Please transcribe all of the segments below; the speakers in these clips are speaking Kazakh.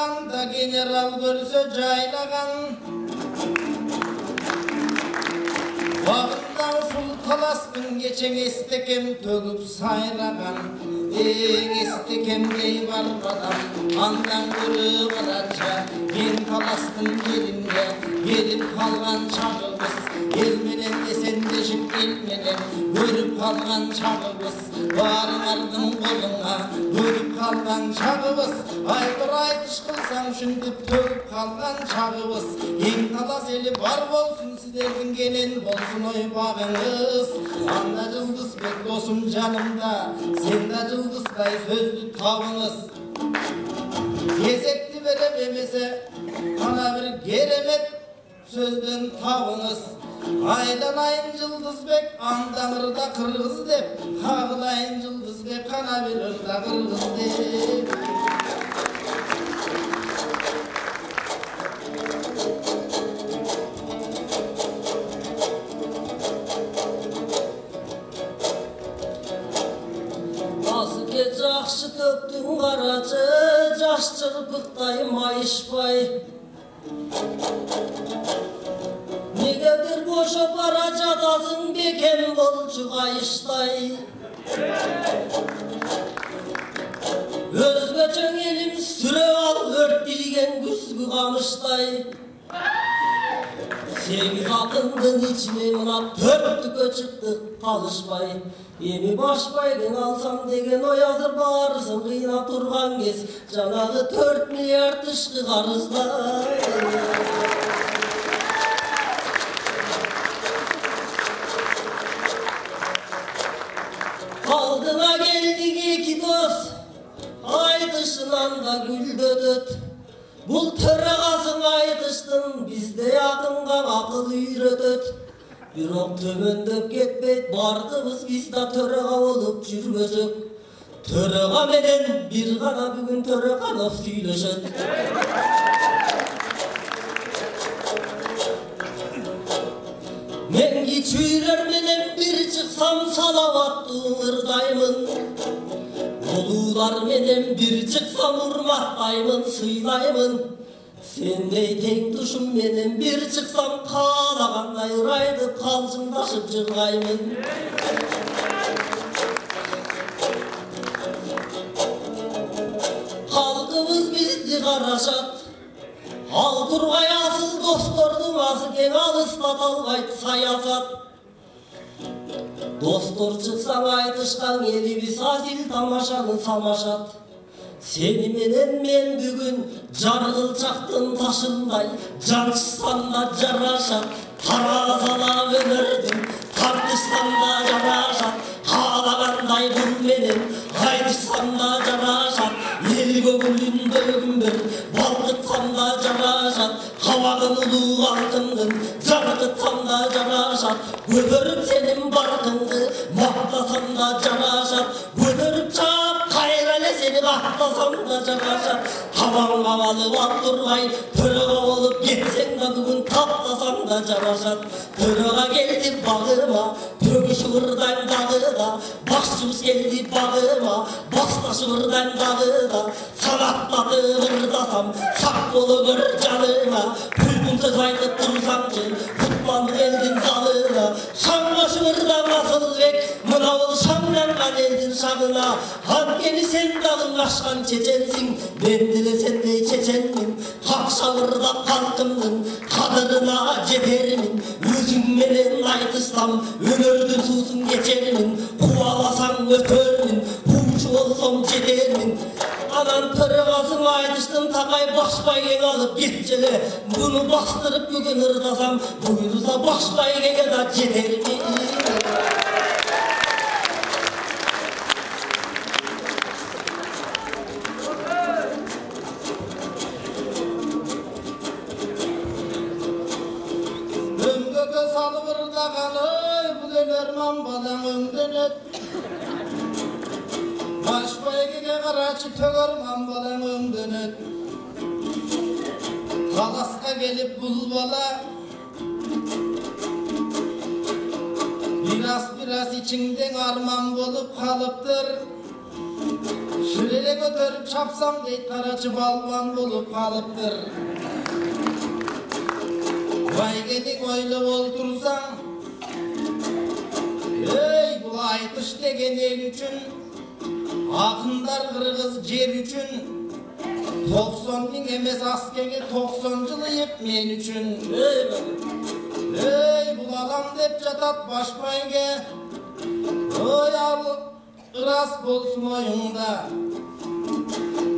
Жайлағанда генерал көрсө жайлаған. Бағында ұшыл таластың кечең естекем төгіп сайраған. Естекемдей бар адам андан көрі барача. Ен таластың жерінде келіп қалған шағыбыз. Елменен есендешіп елменен көріп қалған шағыбыз. Барыңардың қолыңа көріп қалған шағыбыз. Айтыр айтыш қылсаң шүндіп төгіп қалған шағыбыз. Ең талас елі бар болсын, сіздердің келен болсын ойбағыңыз. Анда жылдыз бек досым жанымда, сенда жылдыздай сөзді табыңыз. Кезекті берем емесе, қана бір керемет сөзден табыңыз. Айданайын жылдызбек, андаңырда қырғыз деп, қағылайын жылдызбек, қана бір ырда қырғыз деп. Азыке жақшы төктің қарачы, жаш жырпықтай майышпай. Негедір боша бара жатасың бекем болчу қайыштай. Өзгөчөң елім сүре ал өрттейген күзгі қамыштай. Сегіз атындың içine мына төрттікке шықтық қалышпай. Еми башбайдың алсам деген ой азыр барсың қиынап тұрған кез. Жаңағы 4 миллиард тышқы қарыздай. Алдыңа келдік екі дос, айтышынан да гүлдөдөт. Бұл төрағасың айтыштың, бізде ақынға ақыл үйретөт. Бирок төмөндөп кетпейт, бардыбыз биз да төраға болуп жүргөзөк. Төраға менен бир гана бүгүн Төрөканов сүйлөшөт. Мен кичүүлөр менен бир чыксам салаваттуу ырдаймын. Улуулар менен бир чыксам урматтаймын, сыйлаймын. Сендей тең тушум менен бир чыксам каалагандай ырайды калжыңдашып жыргаймын. Халкыбыз бизди карашат, ал тургай асыл достордун азы кең алыстата албайт саясат. Достор чыксаң айтышкан элибиз азил тамашаны самашат. Сени менен мен бүгүн жаргылчактын ташындай, жанчысам да жарашат. Таразала өмүрдүн тартышсам да жарашат. Каалагандай бул менен айтышсам да жарашат. Эл көңүлүндө күмбөр балкытсам да жарашат. Кабагын улуу алтындын жаргытсам да жарашат. Көтөрүп сенин баркыңды мактасам да жарашат. Көтөрүп чаап кайра эле сени каттасам да жарашат. Табанга алып ат тургай төрөгө болуп кетсең да бүгүн таптасам да жарашат. Төрөгө келди багыма төгүшүп ырдайм дагы да. Башчыбыз келди багыма башташып ырдайм дагы да. Санаттатып ырдасам сак болуп ыр жаныма. Бүлгүн сөз айтып турсамчы кутланып элдин залына. Шаң кошуп ырдам Асылбек, мына бул шаңданган элдин шагына. Анткени сен дагы ашкан чеченсиң, мен деле сендей чеченмин. Какшап ырдап калкымдын кадырына жетермин. Өзүң менен айтышсам өнөрдүн суусун кечермин. Кубаласаң өтөрмүн, куучу болсом жетермин. Анан төрөгасың айтыштын такай башбайгең алып кетчеле. Буну бастырып бүгүн ырдасам, буйруса башбайгеге да жетермин. Ömgöke salıp ırdagan oy, bu dönerman badan ömdönöt. Başbaygege karaçı tögörman badan ömdönöt. Kalaska gelip bul bala, biraz içinden arman bolup kalıptır. Şirele götürüp çapsam deyt karaçı balvan bulup kalıptır. Vay gedin oylap oltursan, ey bu aytış degen el üçün, akınlar kırgız jer üçün, 90 bin emes askege 90 yılı men üçün. Ey bu alam dep jatat başmayge, oy ıras bolsun oyunda.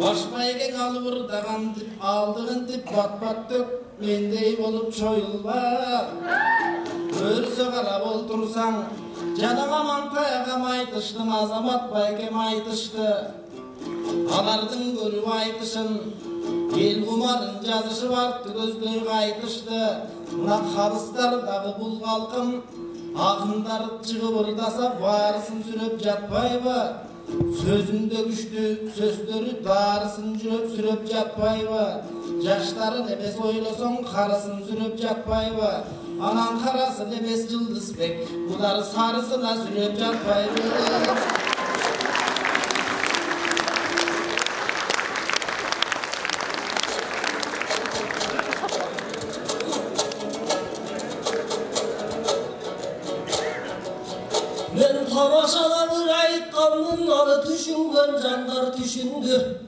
Başmaygen alıvırdagan dip aldığın dip bat dök, mendey bolup çoyulba. Örse karab oltursan, canıma mantayagam aytıştım, azamat baykem aytıştı. Alardın görüp aytışın, el kumarın жазışı barttı, gözlög aytıştı. Mına halıstar dağı bul kalkım, akınдар çıgıvırdasa barısın süröp jatpayбы. Sözünde güçlü, sözleri darısın süröp jatpayбы. Jaşların emes oylason, karısın süröp jatpayбы. Anan karası emes Yıldızbek, bular sarısına süröp jatpayбы. Men tamaşalanır aytkanmın, аны düşüngen janlar düşündü.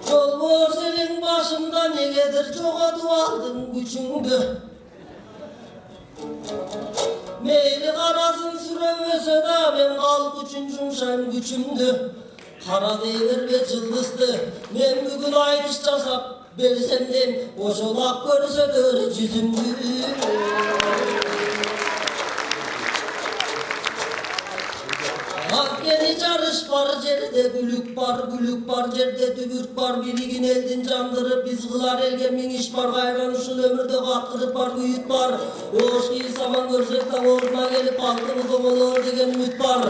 Jolbor senin başında negedir jogatып aldın güçüngdü. Meyli karasın süremese da men kalk üçün jumşayım güçümdü. Kara deyberbe Yıldızdı, men bugün aytış jasap bersendem, oşolak görsedir yüzümdü. Hakkeni jarış bar jerde, gülük bar jerde, dübürk bar, birigin eldin jandırıp, biz kılar elge min iş bar, gayranışın ömürde katkırıp bar, büyüt bar. Oğuş değil zaman görsek de oruna gelip altımız oğulur degen ümit bar.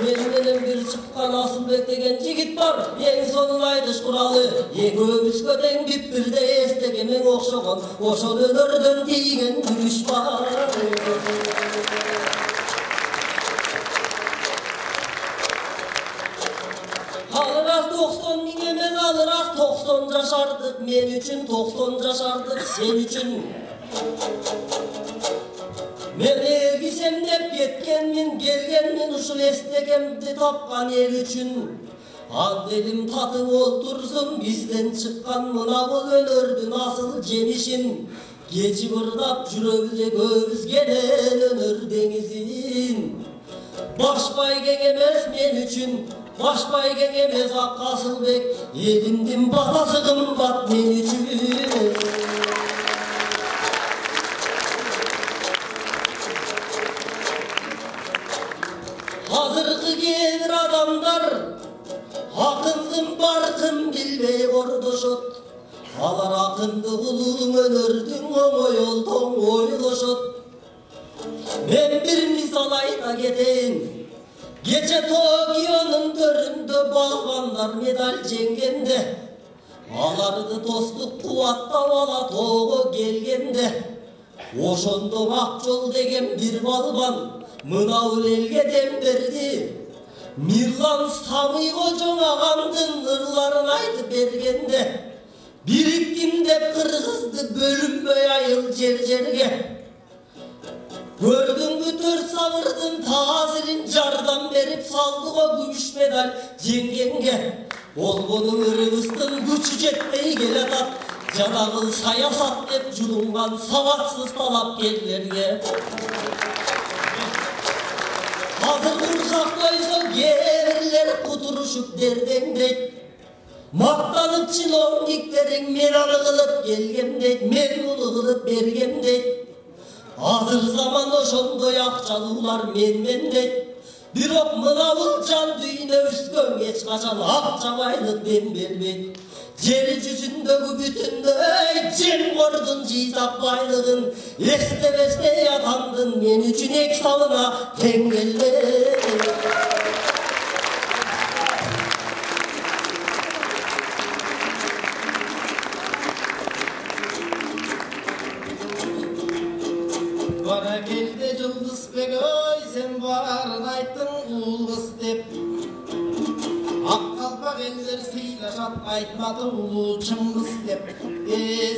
Menimden bir çıkkan Asılbek degen jigit bar, en sonun aytış kuralı, ekөөbüzgө teң bip-birde estegemen okşogon, oşol önörden тийген gülüş bar. Alıras 90 bin emes, alıras 90 yaşardık, men üçün 90 yaşardık, sen üçün. Men ergisem dep ketkenmin, gelgenmin uşul estekemdi tapkan el üçün. An dedim tatып oltursun, bizden çıkkan mına bul önördün asıl jemişin. Geçi bırdap jüröbüze göz gelen önör dengizin. Başbaygen emes men üçün, başbaygen emes Ak Asılbek, elimdin batası kımbat men üçün. Hazırkı gelir adamlar, akındım barkın bilbey kordoşot. Alar akındı ulun önördün, oңой olton oyloşot. Men bir misal ayta keteyim. Gece Tokyo'nun töründe balvanlar medal jengende, alardı dostluk kuvattap ala togo gelgende. Oşondo Akjol degen bir balvan mınau elge dem berdi. Mirlan Samıygo joňagandын ırların aytıp bergende, biriktim dep Kırgızdı bölünböy ayıl jer-jerge. Gördüңbü tört sabırdım tasirin jardan berip saldık o gümüş medal jengenge. Bolgonun Kırgızdın güçü jetpey keletat, janagыл sayasat dep julungan savatsız talapkerlerge. Hazır kursak koysa geberler kuturuşup derdendek. Maktanıp çilovniklerin meranı kılıp gelgendek, memnunu kılıp bergendek. Hazır zaman oşondoy akçalılar menmendek. Birok mınavıl can düğüne üstgön geç kaçan akçabaylık ben bermek. Jeri yüzündögü bütünдөй jem kordun jizap baylığın. Estemeste yatandın men üçün ek salına teң keldi. Bana geldi Yıldızbek, oy sen barın ayttın, Патшат айтмады улуу Чыңгыз деп.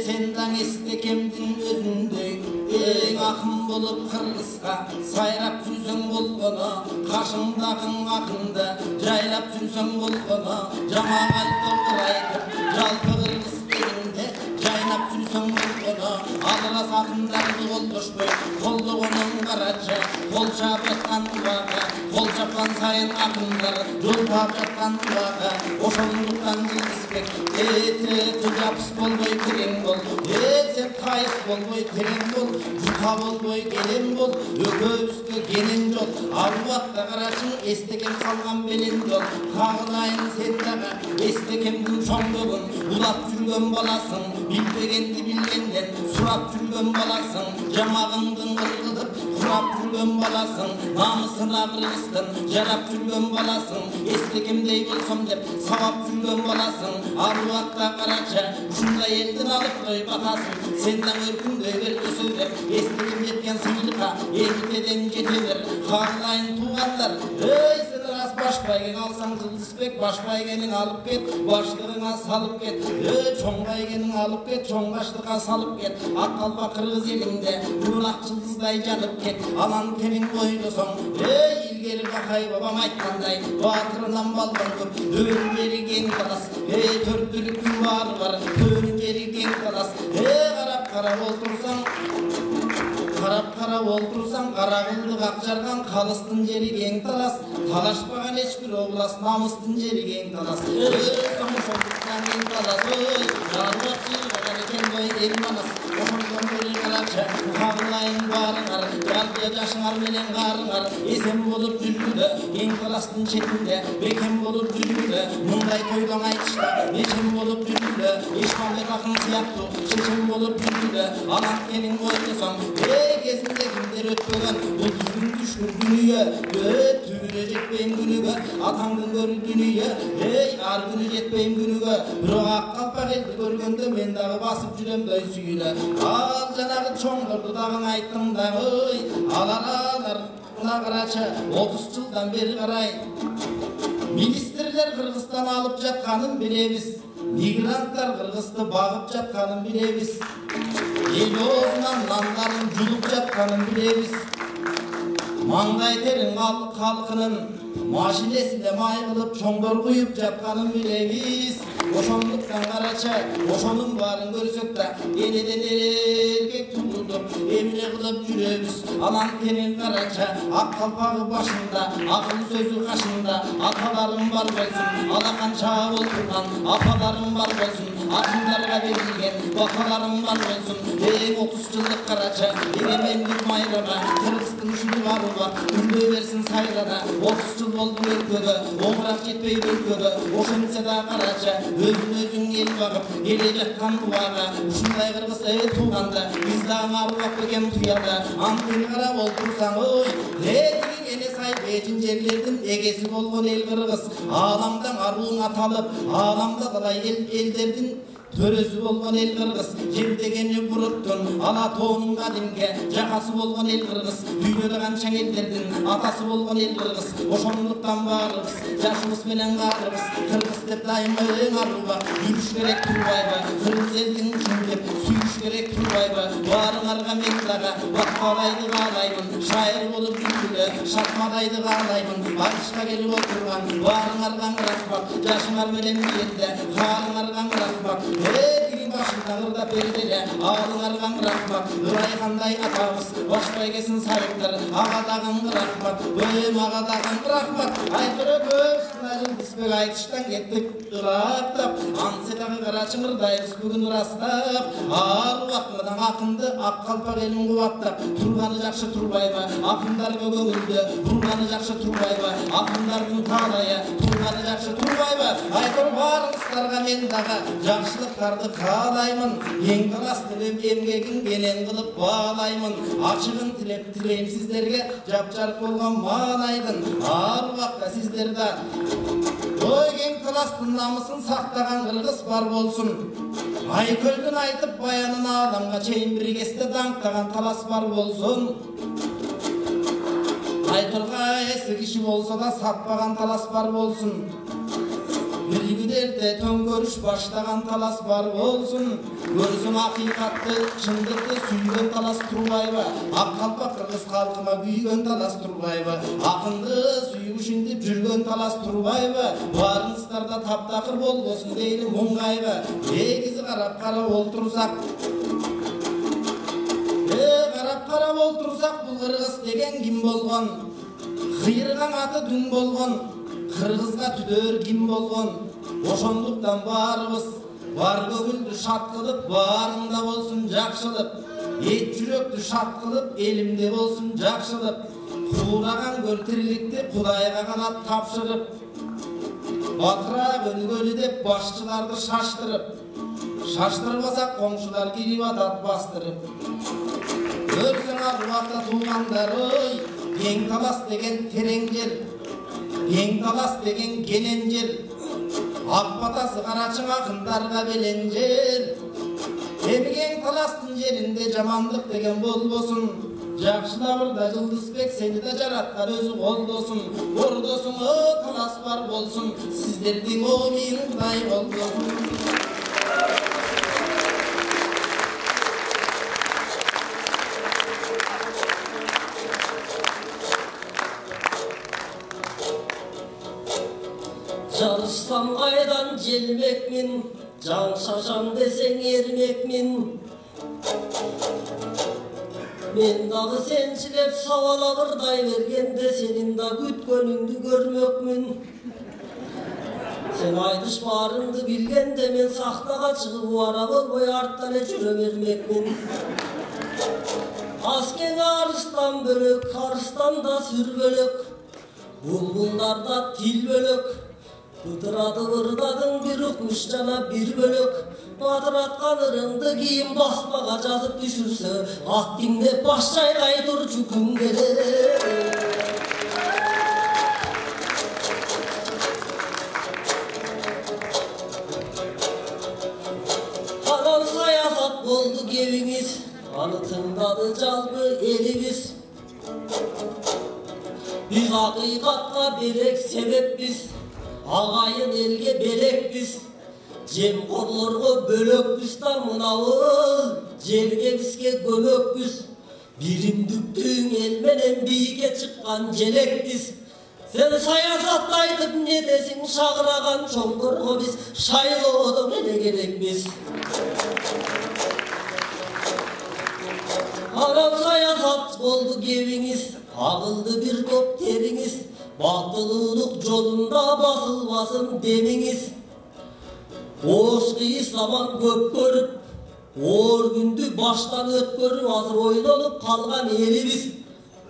Сендан эстекемдин өзүндөй. Эң акын болуп кыргызга сайрап жүрсөң болгоно, кашыңдагың акынды жайлап жүрсөң болгоно, жамаат айтып жалпы кыргыз элинде жайнап жүрсөң болгоно, алырас акындарды колдошпой колдогонуң карачы, кол чаап жаткан убага, кол чапкан сайын акындар жол таап жаткан убага, ошондуктан Жылдызбек жапыс болбой терең бол, сен кайыс болбой терең бол, жука болбой келем бол, өкөбүздө кенен жол, ал убакта карачың эстекем салган белен жол, кагылайын сен дагы эстекемдин чоңдогун улап жүргөн баласың, билбегенди билгенден сурап жүргөн баласың, жамагыңдын кыргылып курап жүргөн баласың, намысына кыргыздын жарап жүргөн баласың, эстекемдей болсом деп сабап жүргөн баласың, ал убакта карачы ушундай элдин алып кой батасың, сенден өркүндөй бер өсө деп эстекем жеткен сыйлыкка элитеден жете бер, кагылайын туугандар, сен рас баш байгени алсаң Жылдызбек, баш байгениң алып кет, баштыгыңа салып кет, чоң байгениң алып кет, чоң баштыкка салып кет, ак калпак кыргыз элиңде ак жылдыздай жанып кет, анан кемиң ойлосоң, илгери Бакай бабам айткандай, батырынан балган көп, дөөнүн жери кең талас, төрт түлүктүн баары бар, төөнүн жери кең талас, карап олтурсаң, кара кылдык ак жарган, калыстын жери кең талас, талашпаган эч бир облас, намыстын жери кең талас, ошондуктан кең талас, жарбат жыйган экен бой эл манас, ошондон бери карачы, кагылайын баарыңар, жалпы жашыңар менен каарыңар, эсен болуп жүргүлө, кең таластын четинде, бекем болуп жүргүлө, мындай тойдон айтышта, эчем болуп жүргүлө, Эшмамбет акын сыяктуу, чечен болуп жүргүлө, анан кениң ойлосоң, кезинде кимдер өтпөгөн, бул түгүн түшкүр дүнүйө, түгүнө жетпейм күнүгө, атаңдын көрү дүнүйө, ар күнү жетпейм күнүгө, бирок ак калпак элди көргөндө мен дагы басып жүрөм дөй сүйүлө, ал жанагы чоңдорду дагы айттым да, аларына карачы, 30 жылдан бери карай министрлер Кыргызстан алып жатканын билебиз, мигранттар Кыргызды багып жатканын билебиз, эл оозунан нандарын жулуп жатканын билебиз, маңдай терин калкынын машинесинде май кылып чоңдор куюп жатканын билебиз. Ошондуктан карачы, ошонун баарын көрсөк да, энеден эркек туулдуп, эмне кылып жүрөбүз. Анан кенен карачы, ак калпагы башында, акыл сөзү кашында, аталарым бар болсун, алакан чаап олтурган апаларым бар болсун, акындарга берилген бакаларым бар болсун. 30 жылдык карачы, эгемендик майрама, Кыргыздын ушул баруга, үндөй берсин сайрана. 30 жыл болду өлкөдө, оңураак жетпей өлкөдө, ошентсе да карачы, өзүң эл багып, келе жаткан убага, ушундай кыргыз тууганда, биз дагы арбак бекем туяда, антени карап олтурсаң, эне сай бежин жерлердин эгеси болгон эл кыргыз, ааламдан арууң аталып, ааламда талай элдердин төрөсү болгон эл кыргыз, жер дегени буруттун ала тоонун кадимге жакасы болгон эл кыргыз, дүйнөдө канча элдердин атасы болгон эл кыргыз. Ошондуктан баарыбыз жашыбыз менен каарыбыз кыргыз деп дайыма эң арууга жүрүш керек турбайбы, кыргыз элдин үчүн деп сүйүш керек турбайбы. Баарыңарга мен дагы Бакбалайды каалаймын, шайыр болуп жүргүлө Шатмадайды каалаймын, айтышка келип отурган баарыңарга рахмат, жашыңар менен бирге каарыңарга рахмат. Тигин башында кырдап берди, алдыңарга рахмат. Ырайгандай атабыз башпай кесин сайыптыр, ага дагы рахмат, мага дагы рахмат. Айтырып Жылдызбек айтыштан кеттик ырактап, ансы дагы карачыңырдайбыз бүгүн ырастап. Ар убактыдан акынды ак калпак элин кубаттап, турганы жакшы турбайбы, акындарга көңүлдө турганы жакшы турбайбы, акындардын таалайы турганы жакшы турбайбы. Айтыр баарыңыздарга мен дагы жакшылыктарды каалаймын, эң таласты эмгегин менен кылып баалаймын. Ачыгын тилейм сиздерге, жапжарык болгон маанайдын ар убакта сиздерде кең таластын намысын сактаган кыргыз бар болсун. Айкөлдүн айтып баянын ааламга чейин биргесте даңктаган талас бар болсун. Айторга эси киши болсо да сатпаган талас бар болсун. Bilgilerде tönkörüş başlagan talas var bolsun. Görsün hakikatты, çındıkты sүйгөн talas Турбаева. Ак калпак кыргыз калкыма күйгөн talas Турбаева. Акынды сүйгүшүндүп жүргөн talas Турбаева. Барыңыздарда таптакыр болбосун дейли Муңгаева. Эгизи карап олтурсак. Карап олтурсак бул кыргыз деген ким болгон? Кыйырган аты дүң болгон. Кыргызга түдөр ким болгон? Ошондуктан баарыбыз бар көңүлдү шат кылып, баарында болсун жакшылык. Эт жүрөктү шат кылып, элимде болсун жакшылык. Куураган көртирликти Кудайга гана тапшырып, батыраак өлгөлү деп башчыларды шаштырып, шаштырбасак коңшулар кирип атат бастырып. Көрсөң абакта туугандар ой, кең талас деген терең жер, кең талас деген кенен жер. Ак батасы карачың акындарга белен жер. Эми кең таластын жеринде жамандык деген болбосун. Жакшылабырда Жылдызбек сени да жараткан өзү колдосун. Ордосуң талас бар болсун, сиздердин оомин Кудай колдосун. Жарышсам кайдан желмекмин, жан шашам десең эрмекмин. Мен дагы сенчилеп сабала кырдай бергенде сенин да күткөнүңдү көрмөкмүн. Сен айтыш барыңды билгенде мен сахнага чыгып ара болбой арттан эле жүрө бермекмин. Аскең арыстан бөлөк, арыстанда сүр бөлөк, булбулдарда тил бөлөк. Бытырады ырдадың бир укмуш жана бир бөлөк. Батыраткан ырыңды кийин басмага жазып түшүрсө, аттиңде баш чайкай турчу күн келет. Анан саясат болду кебиңиз, аны тыңдады жалпы элибиз. Биз акыйкатка берек себеппиз, агайын элге берекпиз. Жемқорлорго бөлөкпүз да мынабыл, жерге бизге көмөкпүз. Биримдиктүүң эл менен бийикке чыккан желекпиз. Сен саясатты айтып не десиң, шагыраган чоңдорго биз шайлоодон эле керекпиз. Анан саясат болду кебиңиз, агылды бир топ териңиз. Батылуулук жолунда басылбасын демиңиз. Ош кыйы заман көп көрүп, оор күндү баштан өткөрүп азыр ойлонуп калган элибиз.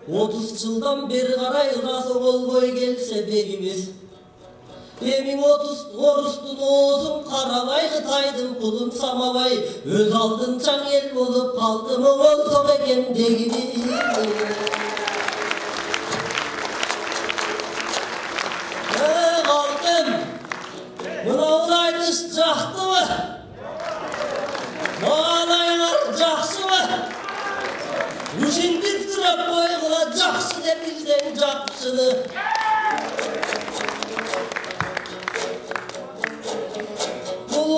30 жылдан бери карай ыраазы болбой келсе бегибиз. Эми 30 орустун оозун карабай, Кытайдын кулун самабай, өз алдынча эл болуп калды моңолсок экен дегибиз. Мынау айтыш жақтымы? Мағалайлар жақшымы? Ушинтип сұрап қойғыла жақшы деп білсең жақшыны. Бұл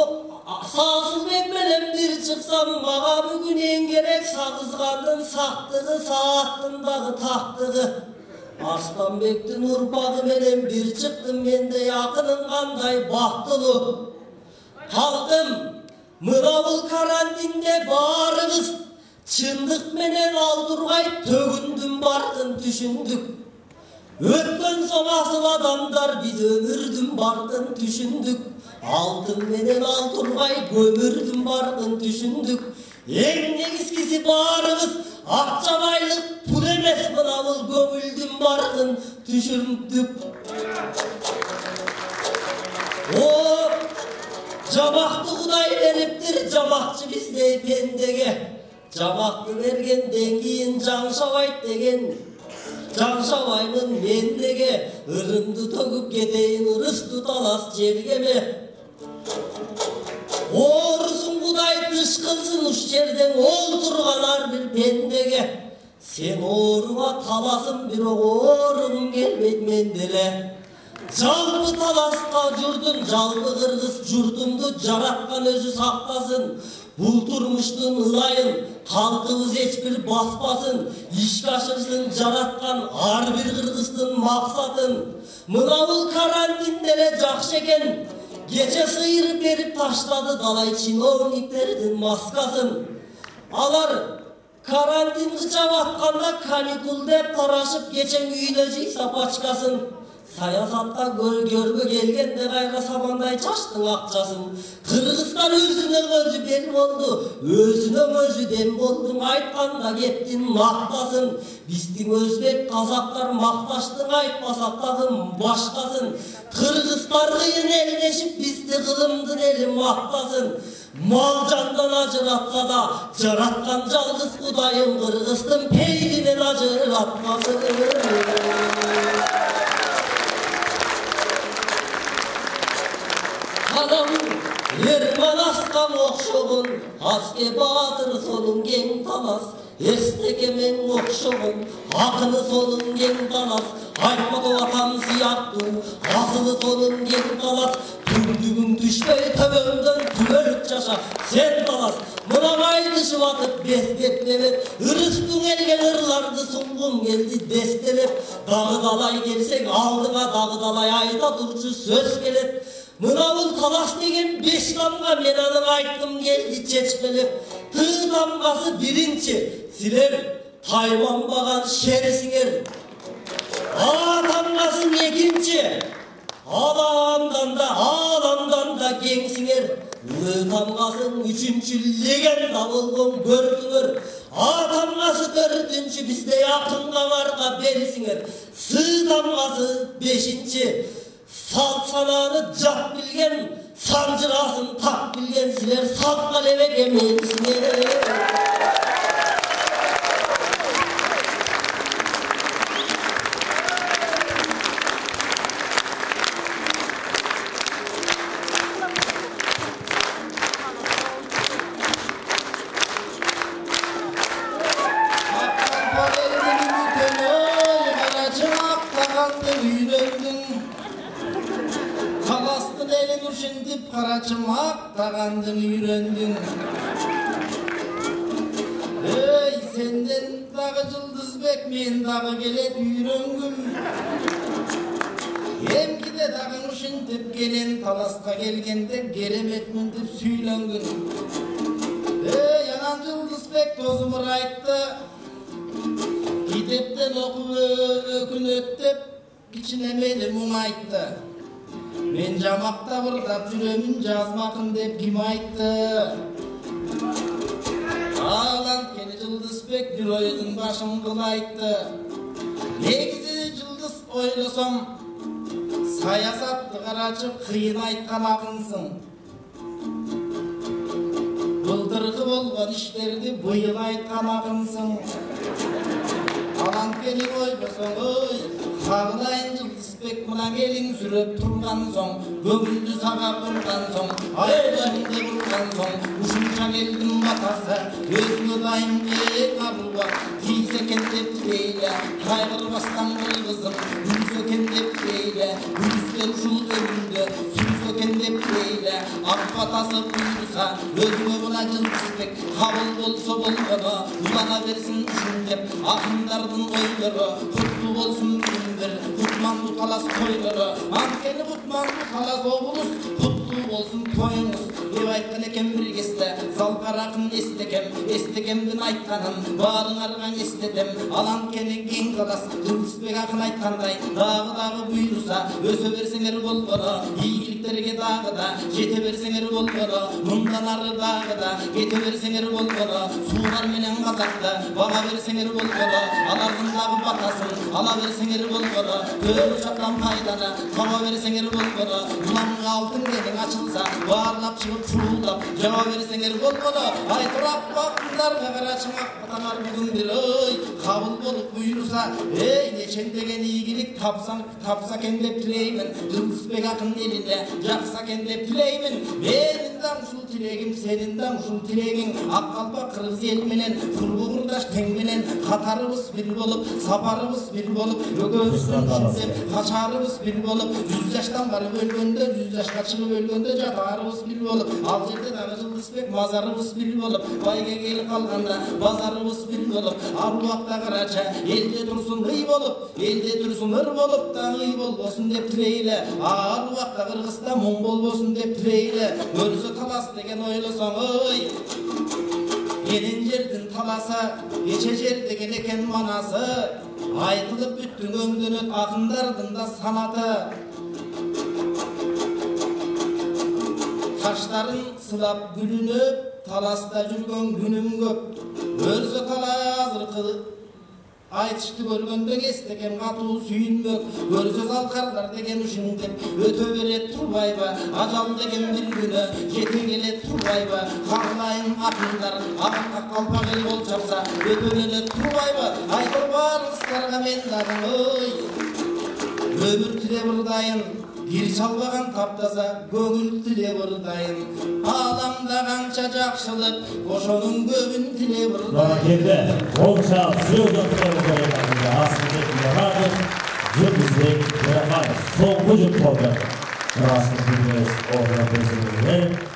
Сасылбек менен бир шықсам, маға бүгін ең керек сағызғандың сақтығы, сааттындағы тақтығы. Арстанбектин урпагы менен бир чыктым, менде якының кандай бактылуу. Калдым, мына бул карантинде баарыбыз чындык менен алдыргай төгүндүм бардын түшүндүк. Өткөн сомасыл адамдар биз өмүрдүн бардын түшүндүк. Алтын менен алдыргай көмүрдүн бардын түшүндүк. Эң негизгиси баарыбыз акчабайлык пул эмес, мына бул көңүлдүн бардын түшүндүк. Жамакты Кудай бериптир, жамакчы биздей пендеге. Жамакты бергенден кийин жаңшабайт деген. Жаңшабаймын мен деге, ырымды төгүп кетейин ырысты талас жергеме. Орусун Кудай тыш кылсын уш жерден олтурган ар бир пендеге. Сен ооруга таласың, бирок ооругуң келбейт менде эле. Жалпы таласқа жүрдүн, жалпы кыргыз журтумду жараткан өзү сактасын. Бул турмуштун ылайын калкыбыз эч бир баспасын. Ишке ашырсын жараткан ар бир кыргыздын максатын. Мына бул карантин деле жакшы экен. Кече сыйырып берип таштады далай чиновниктердин маскасын. Алар карантин кычап атканда каникул деп тарашып кечен үйүнө жыйса пачкасын. Саясатта көргө келгенде кайра сабандай чачтың акчасын. Кыргызстан өзүнө өзү бел болду, өзүнө өзү дем болдуң айтканда кептин мактасын. Биздин өзбек казактар макташтың айтпасак дагы башкасын. Кыргыздар кыйын элдешип бизди кылымдын эли мактасын. Мал жандан ажыратса да жараткан жалгыз Кудайым кыргыздын пейгинен ажыратпасын. Adam Erman askan okşoğun, aske batır sonun gen talas. Estekemen okşoğun, akını sonun gen talas. Aytmadı vatan siyahtı, asılı sonun gen talas. Tümdüğün düşmey tövönden tübölük çaşa, sen talas. Mına kaydışı vatıp besbetlemek, ırıstın elgen ırlardı sungun geldi destelep. Dağı dalay gelsek aldığına dağı dalay ayda durcu söz gelet. Mına bul talas degen 5 damga men anın ayttım geldi çeçmelep. Tığ damgası birinci, siler tayvanbagan şerisinger. A damgasın ekinci, alamdan da gengsinger. Ü damgasın üçüncü legenda bolgon gördüңөр. A damgası dördüncü bizde yakınga varga berisinger. Sı damgası beşinci. Salt sananı cap bilgen, sancırasın tak bilgen siler saltla levek emelsiniz. Kalastın elin üşündip karaçımak tağandın üyrendin. Ey senden dağı Cıldızbek men dağı gelip üyrengüm. Emki de dağın üşündip gelen talasqa gelgende geremetmin dep süylengün. Ey anan Cıldızbek tozumur aytты. Kitepten okup ökün öttep içine meni muң aytты. Men jamakta bırdap jüremin жазмакын деп kim aytты? Ağlan keni Cıldızbek bir oyunun başın kıl aytты. Negizi Cıldız oylosam sayasatты karaçıp kıyın aytkan akınsın. Bıldırgı bolgan işlerdi bıyıl aytkan akınsın. Alan keni oylosam oy Kağlayın Cıldızbek mına melin sürüp turgan soň, gömüldü sağa burgan soň, aylarında burgan soň, uşunca geldim batasa, özüme dayım arıba, tiyseken dep dileyle, kaygırmastan kıl kızım, gülsöken dep dileyle, gülüsten uşul önünde, sülsöken dep dileyle, akbatası buyursa, özüme buna Cıldızbek, kabul bolsa bolgana, ulana versin üşündep, akındardın oyları, kutlu bolsun Kutman bu talas toyları, ankeni kutman bu talas oğuluz, kutlu olsun toyunuz. Ev aytkan eken bir keste, salkarakın estekemdin aytkanın, bağrın argan estedim. Alan keni gen talas, Cıldızbek akın aytkanday, dağı buyursa, öse versenger bolgana, iyiliklerge dağı da, jete versenger bolgana, mundan arı dağı da, gete versenger bolgana, sular menen kazakta, baga versenger bolgana, alargın dağı batasın, ala versenger bolgana, Körü çaptan paydana, hava versenger bolgana, ulanın altın gelin açılsa, bağırlap çıkıp çuğuldap, cevap versenger bolgana, aytırap bakınlar kagaraçımak atanar bugün bir oy, kabul bolup buyursa, ey neçen degen iyilik tapsa kendep tileymin, Cıldızbek akın elinde, жақсы екен деп тілеймін. Менің де ушул тілегім, сенің де ушул тілегің. Ақ қалпақ қырғыз елменен, құрбы құрдаш теңменен, қатарыбыз бір болып, сапарыбыз бір болып, өгөөбүздүн үшүнсеп, қашарыбыз бір болып, 100 жаштан барып өлгөндө, 100 жашқа шығып өлгөндө жатарыбыз бір болып, ал жерде дағы Жылдызбек мазарыбыз бір болып, байге келіп қалғанда базарыбыз бір болып, аруақта қарача, елде тұрсын ый болып, елде тұрсын ыр болып, ый болбосын деп тілейлі, аруақта Қырғызда мұң болбосын деп тілейлі, көрсі талас деген ойласаң, ой, Келен жердің таласа, кече жер деген екен манасы, айтылып бүттің өңден өт ақындардың да санаты. Таштарын сылап гүлініп, таласта жүрген күнім көп, өрсі талас ырқы айтышты көргенде естеген қату сүйінмек, көрсөз алқарлар деген үшіндеп, өте берет тұрбайба, ажал деген бір күні, жете келет тұрбайба, қарлайын ақындар, ағаққа қалпақ ел бол жапса, өте берет тұрбайба, айтыр барыңыздарға мен дадың, ой, өмір тіле бұрдайын, bir çalbağan taptasa, gönül tile burdayın, alamda kança жақшылық, ошонун көбүн тиле бұрдайын. Бәрекелді, олша сөз өткені Асылбек Мұратов, Жылдызбек Мұратов, соңғы жүк болды. Расыл Күрмес, Оғыры Көзіңіздер.